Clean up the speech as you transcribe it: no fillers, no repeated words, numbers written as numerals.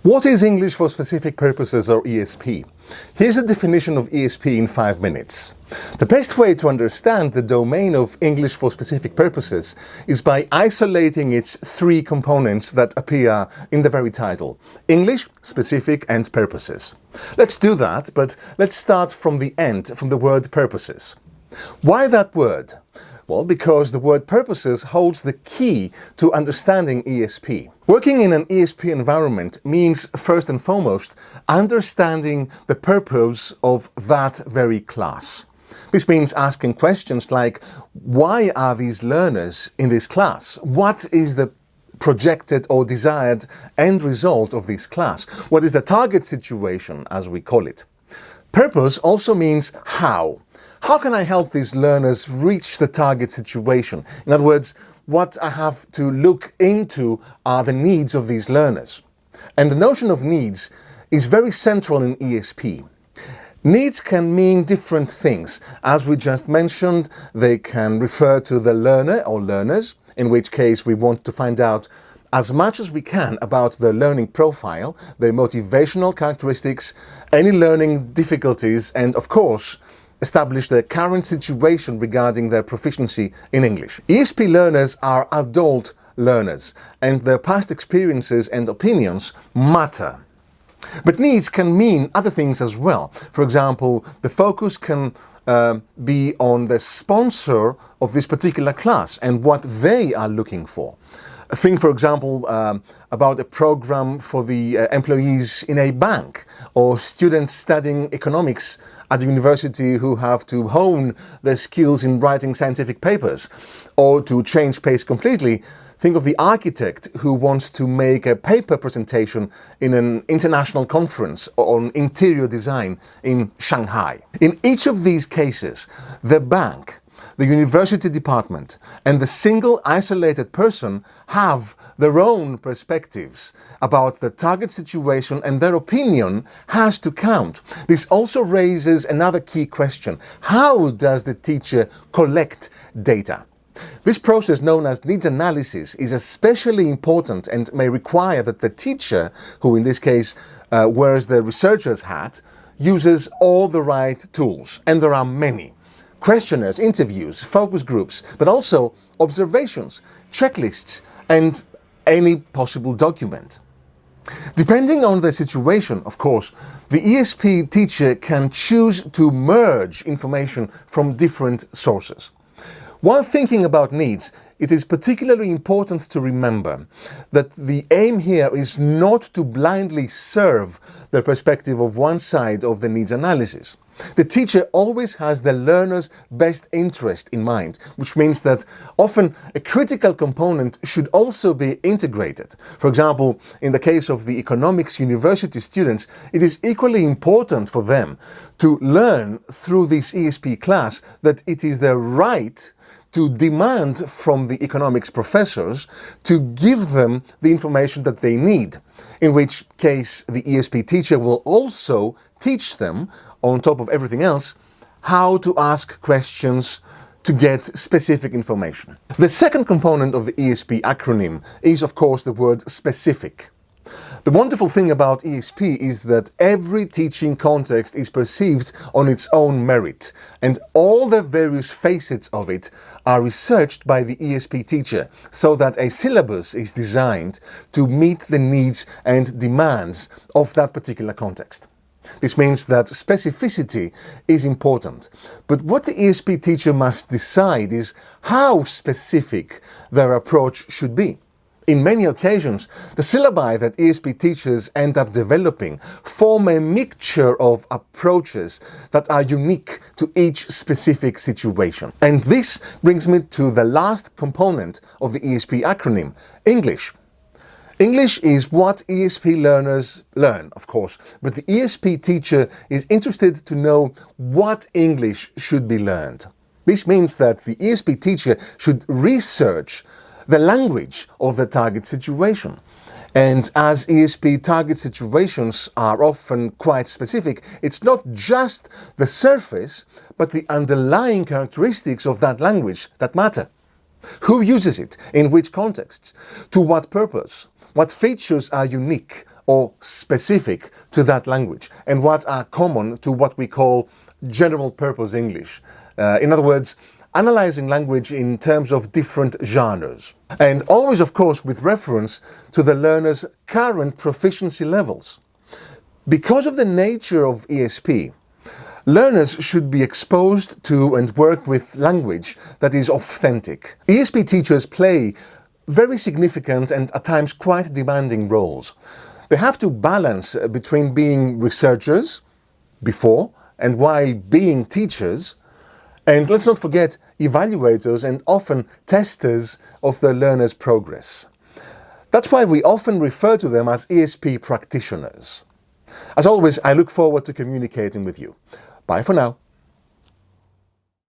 What is English for Specific Purposes, or ESP? Here's a definition of ESP in 5 minutes. The best way to understand the domain of English for Specific Purposes is by isolating its 3 components that appear in the very title: English, Specific and Purposes. Let's do that, but let's start from the end, from the word purposes. Why that word? Well, because the word purposes holds the key to understanding ESP. Working in an ESP environment means, first and foremost, understanding the purpose of that very class. This means asking questions like, why are these learners in this class? What is the projected or desired end result of this class? What is the target situation, as we call it? Purpose also means how. How can I help these learners reach the target situation? In other words, what I have to look into are the needs of these learners. And the notion of needs is very central in ESP. Needs can mean different things. As we just mentioned, they can refer to the learner or learners, in which case we want to find out as much as we can about the learning profile, their motivational characteristics, any learning difficulties, and of course, establish the current situation regarding their proficiency in English. ESP learners are adult learners, and their past experiences and opinions matter. But needs can mean other things as well. For example, the focus can be on the sponsor of this particular class and what they are looking for. Think, for example, about a program for the employees in a bank, or students studying economics at a university who have to hone their skills in writing scientific papers. Or to change pace completely, think of the architect who wants to make a paper presentation in an international conference on interior design in Shanghai. In each of these cases, the bank, the university department, and the single isolated person have their own perspectives about the target situation, and their opinion has to count. This also raises another key question: how does the teacher collect data? This process, known as needs analysis, is especially important and may require that the teacher, who in this case wears the researcher's hat, uses all the right tools, and there are many. Questionnaires, interviews, focus groups, but also observations, checklists, and any possible document. Depending on the situation, of course, the ESP teacher can choose to merge information from different sources. While thinking about needs, it is particularly important to remember that the aim here is not to blindly serve the perspective of one side of the needs analysis. The teacher always has the learner's best interest in mind, which means that often a critical component should also be integrated. For example, in the case of the economics university students, it is equally important for them to learn through this ESP class that it is their right to demand from the economics professors to give them the information that they need, in which case the ESP teacher will also teach them, on top of everything else, how to ask questions to get specific information. The second component of the ESP acronym is, of course, the word specific. The wonderful thing about ESP is that every teaching context is perceived on its own merit, and all the various facets of it are researched by the ESP teacher, so that a syllabus is designed to meet the needs and demands of that particular context. This means that specificity is important, but what the ESP teacher must decide is how specific their approach should be. In many occasions, the syllabi that ESP teachers end up developing form a mixture of approaches that are unique to each specific situation. And this brings me to the last component of the ESP acronym: English. English is what ESP learners learn, of course, but the ESP teacher is interested to know what English should be learned. This means that the ESP teacher should research the language of the target situation. And as ESP target situations are often quite specific, it's not just the surface, but the underlying characteristics of that language that matter. Who uses it? In which contexts? To what purpose? What features are unique or specific to that language, and what are common to what we call general purpose English. In other words, analyzing language in terms of different genres. And always, of course, with reference to the learner's current proficiency levels. Because of the nature of ESP, learners should be exposed to and work with language that is authentic. ESP teachers play very significant and at times quite demanding roles. They have to balance between being researchers before and while being teachers, and let's not forget evaluators and often testers of the learner's progress. That's why we often refer to them as ESP practitioners. As always, I look forward to communicating with you. Bye for now.